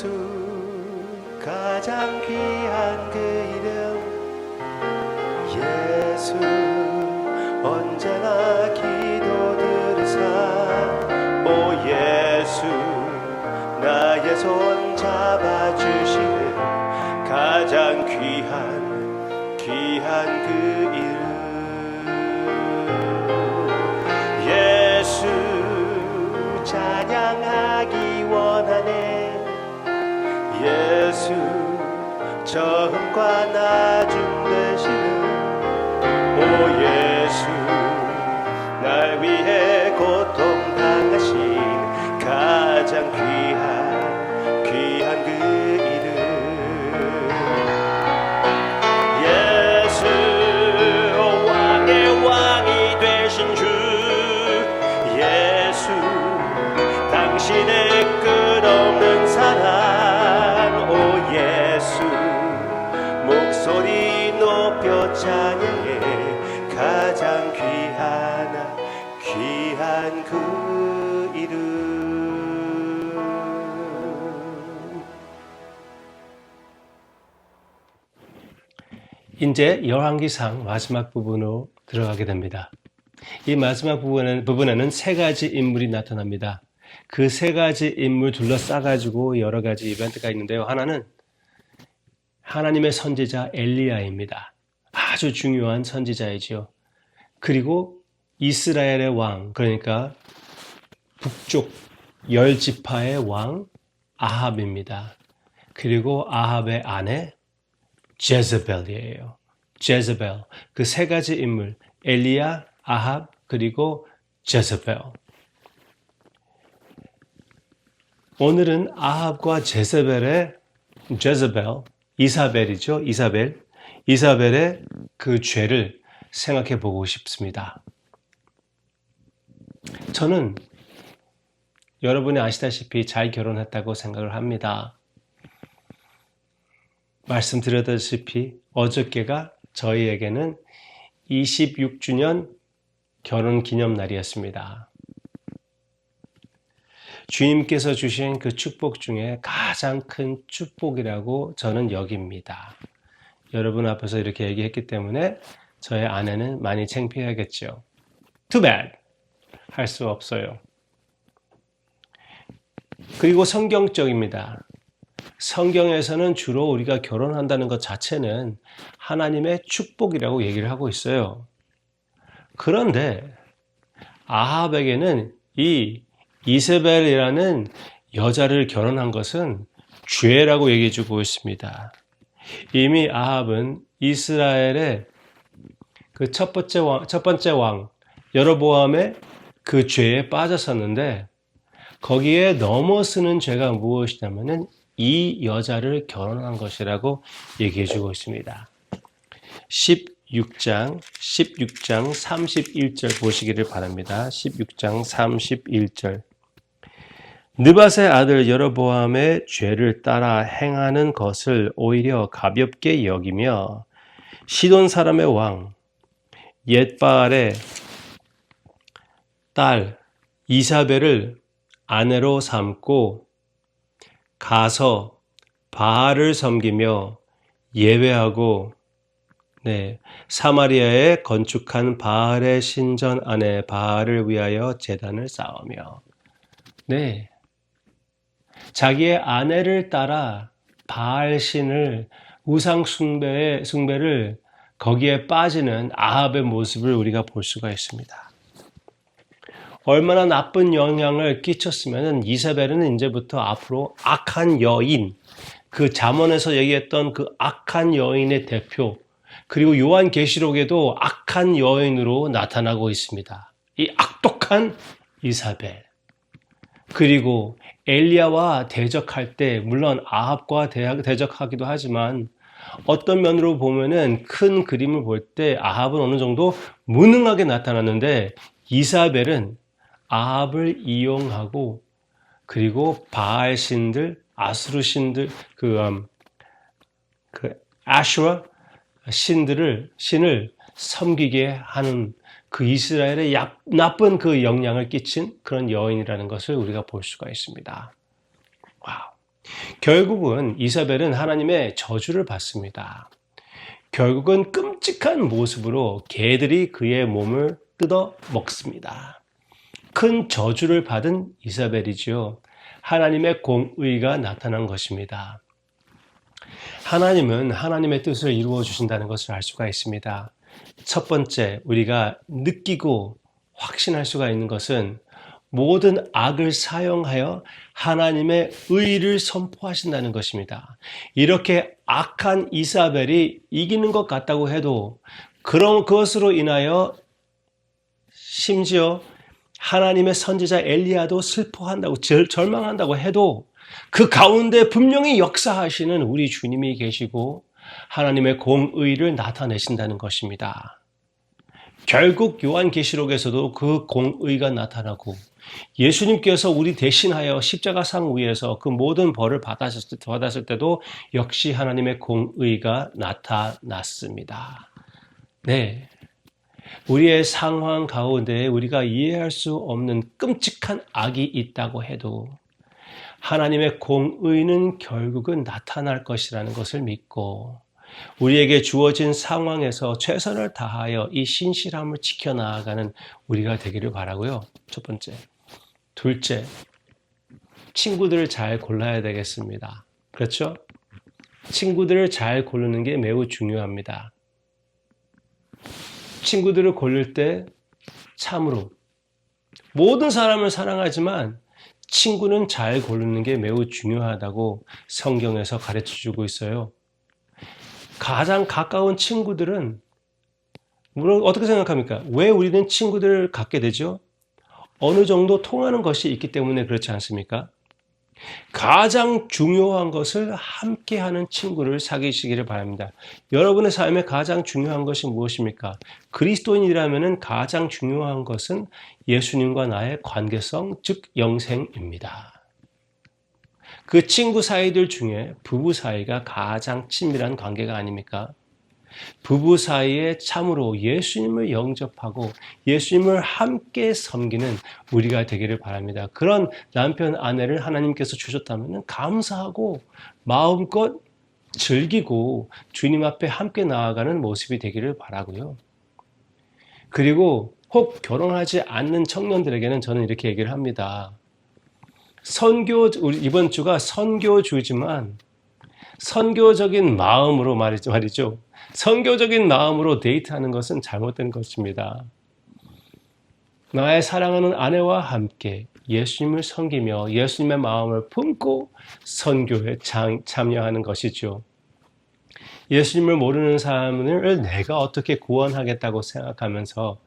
예수 가장 귀한 그 이름 예수 언제나 기도 들으사 오 예수 나의 손 잡아주시는 가장 귀한 그 이름 예수 찬양하기 원하네 예수 처음과 나중 되시는 오 예수 날 위해 고통당하신 가장 귀한 그 이름 예수 왕의 왕이 되신 주 예수 당신의 끝없는 사랑 오 예수 목소리 높여 찬양해 가장 귀한 그 이름 이제 열왕기상 마지막 부분으로 들어가게 됩니다. 이 마지막 부분에는 세 가지 인물이 나타납니다. 그 세 가지 인물 둘러싸가지고 여러 가지 이벤트가 있는데요. 하나는 하나님의 선지자 엘리야입니다. 아주 중요한 선지자이죠. 그리고 이스라엘의 왕, 그러니까 북쪽 10지파의 왕 아합입니다. 그리고 아합의 아내 제즈벨이에요. 제즈벨. 그 세 가지 인물, 엘리야, 아합, 그리고 제즈벨. 오늘은 아합과 제즈벨의 이사벨이죠. 이사벨의 그 죄를 생각해 보고 싶습니다. 저는 여러분이 아시다시피 잘 결혼했다고 생각을 합니다. 말씀드렸다시피 어저께가 저희에게는 26주년 결혼 기념날이었습니다. 주님께서 주신 그 축복 중에 가장 큰 축복이라고 저는 여깁니다. 여러분 앞에서 이렇게 얘기했기 때문에 저의 아내는 많이 창피하겠죠. Too bad! 할 수 없어요. 그리고 성경적입니다. 성경에서는 주로 우리가 결혼한다는 것 자체는 하나님의 축복이라고 얘기를 하고 있어요. 그런데 아합에게는 이 이세벨이라는 여자를 결혼한 것은 죄라고 얘기해 주고 있습니다. 이미 아합은 이스라엘의 그 첫 번째 왕 여로보암의 그 죄에 빠졌었는데 거기에 넘어서는 죄가 무엇이냐면은 이 여자를 결혼한 것이라고 얘기해 주고 있습니다. 16장 31절 보시기를 바랍니다. 16장 31절. 느밧의 아들 여로보암의 죄를 따라 행하는 것을 오히려 가볍게 여기며 시돈 사람의 왕 옙바알의 딸 이사벨을 아내로 삼고 가서 바알을 섬기며 예배하고 사마리아에 건축한 바알의 신전 안에 바알을 위하여 제단을 쌓으며 자기의 아내를 따라 바알 신을 우상 숭배를 거기에 빠지는 아합의 모습을 우리가 볼 수가 있습니다. 얼마나 나쁜 영향을 끼쳤으면 이세벨은 이제부터 앞으로 악한 여인, 그 잠언에서 얘기했던 그 악한 여인의 대표, 그리고 요한계시록에도 악한 여인으로 나타나고 있습니다. 이 악독한 이사벨. 그리고 엘리야와 대적할 때 물론 아합과 대적하기도 하지만 어떤 면으로 보면은 큰 그림을 볼 때 아합은 어느 정도 무능하게 나타났는데 이사벨은 아합을 이용하고 그리고 바알 신들, 아수르 신들, 그 아슈라 신을 섬기게 하는 그 이스라엘에 나쁜 그 영향을 끼친 그런 여인이라는 것을 우리가 볼 수가 있습니다. 와우. 결국은 이사벨은 하나님의 저주를 받습니다. 결국은 끔찍한 모습으로 개들이 그의 몸을 뜯어 먹습니다. 큰 저주를 받은 이사벨이지요. 하나님의 공의가 나타난 것입니다. 하나님은 하나님의 뜻을 이루어 주신다는 것을 알 수가 있습니다. 첫 번째, 우리가 느끼고 확신할 수가 있는 것은 모든 악을 사용하여 하나님의 의를 선포하신다는 것입니다. 이렇게 악한 이사벨이 이기는 것 같다고 해도 그런 그것으로 인하여 심지어 하나님의 선지자 엘리야도 슬퍼한다고 절망한다고 해도 그 가운데 분명히 역사하시는 우리 주님이 계시고 하나님의 공의를 나타내신다는 것입니다. 결국 요한계시록에서도 그 공의가 나타나고 예수님께서 우리 대신하여 십자가상 위에서 그 모든 벌을 받았을 때도 역시 하나님의 공의가 나타났습니다. 네, 우리의 상황 가운데 우리가 이해할 수 없는 끔찍한 악이 있다고 해도 하나님의 공의는 결국은 나타날 것이라는 것을 믿고 우리에게 주어진 상황에서 최선을 다하여 이 신실함을 지켜나가는 우리가 되기를 바라고요. 첫 번째. 둘째, 친구들을 잘 골라야 되겠습니다. 그렇죠? 친구들을 잘 고르는 게 매우 중요합니다. 친구들을 고를 때 참으로 모든 사람을 사랑하지만 친구는 잘 고르는 게 매우 중요하다고 성경에서 가르쳐주고 있어요. 가장 가까운 친구들은 물론 어떻게 생각합니까? 왜 우리는 친구들을 갖게 되죠? 어느 정도 통하는 것이 있기 때문에 그렇지 않습니까? 가장 중요한 것을 함께하는 친구를 사귀시기를 바랍니다. 여러분의 삶에 가장 중요한 것이 무엇입니까? 그리스도인이라면 가장 중요한 것은 예수님과 나의 관계성, 즉 영생입니다. 그 친구 사이들 중에 부부 사이가 가장 친밀한 관계가 아닙니까? 부부 사이에 참으로 예수님을 영접하고 예수님을 함께 섬기는 우리가 되기를 바랍니다. 그런 남편, 아내를 하나님께서 주셨다면 감사하고 마음껏 즐기고 주님 앞에 함께 나아가는 모습이 되기를 바라고요. 그리고 혹 결혼하지 않는 청년들에게는 저는 이렇게 얘기를 합니다. 이번 주가 선교주지만 선교적인 마음으로 말이죠. 선교적인 마음으로 데이트하는 것은 잘못된 것입니다. 나의 사랑하는 아내와 함께 예수님을 섬기며 예수님의 마음을 품고 선교에 참여하는 것이죠. 예수님을 모르는 사람을 내가 어떻게 구원하겠다고 생각하면서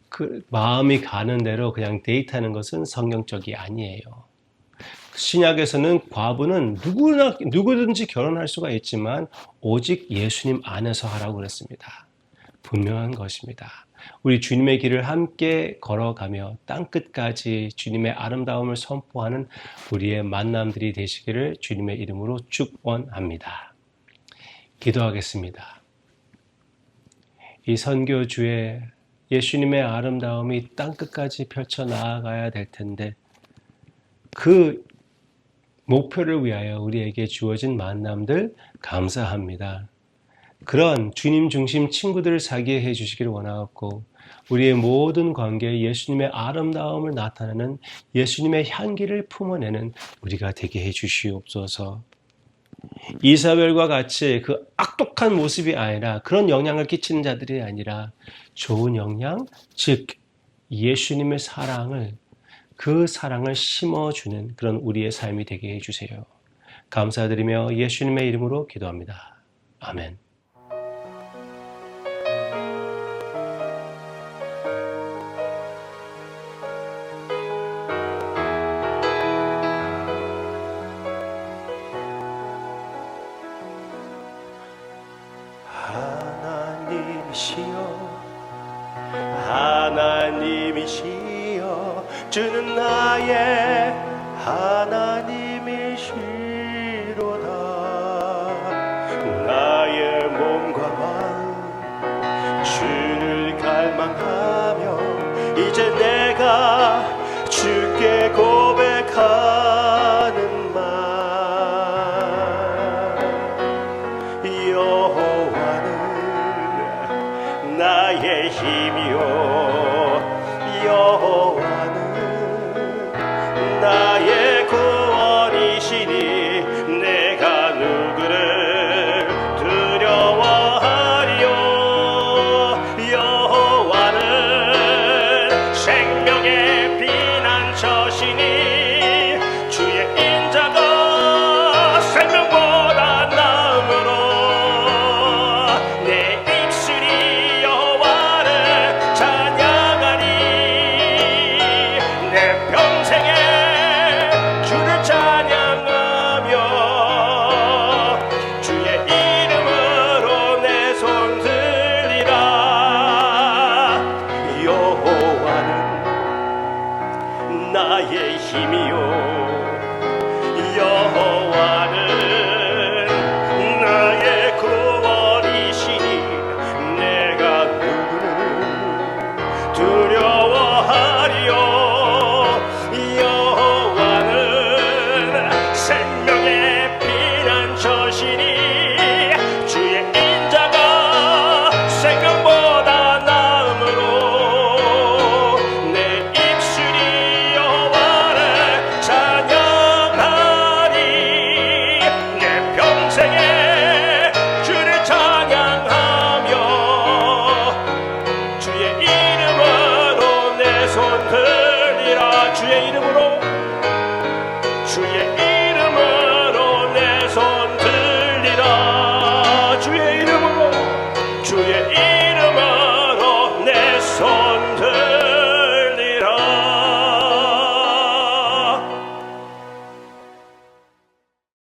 그 마음이 가는 대로 그냥 데이트하는 것은 성경적이 아니에요. 신약에서는 과부는 누구든지 결혼할 수가 있지만 오직 예수님 안에서 하라고 그랬습니다. 분명한 것입니다. 우리 주님의 길을 함께 걸어가며 땅끝까지 주님의 아름다움을 선포하는 우리의 만남들이 되시기를 주님의 이름으로 축원합니다. 기도하겠습니다. 이 선교주에 예수님의 아름다움이 땅끝까지 펼쳐 나아가야 될 텐데 그 목표를 위하여 우리에게 주어진 만남들 감사합니다. 그런 주님 중심 친구들을 사귀게 해주시기를 원하옵고 우리의 모든 관계에 예수님의 아름다움을 나타내는 예수님의 향기를 품어내는 우리가 되게 해주시옵소서. 이사벨과 같이 그 악독한 모습이 아니라 그런 영향을 끼치는 자들이 아니라 좋은 영향, 즉 예수님의 사랑을 그 사랑을 심어주는 그런 우리의 삶이 되게 해주세요. 감사드리며 예수님의 이름으로 기도합니다. 아멘. 하나님이시여 주는 나의 하나님이시로다. 나의 몸과 마음 주를 갈망하며 이제 내가 주께 고백하는 말 나의 힘이요 여호와는 나의 구원이시니 내가 누구를 두려워하리요. 여호와는 생명의 피난처시니 주의 인자가 생명보다 나음으로 내 입술이 여호와를 찬양하리. 내 평생에 주를 찬양하며 주의 이름으로 내 손 들리라. 여호와는 나의 힘이요 여호와는 나의 구원이시니 내가 누구를 두려워하리요. 여호와는 생명의 피난처시니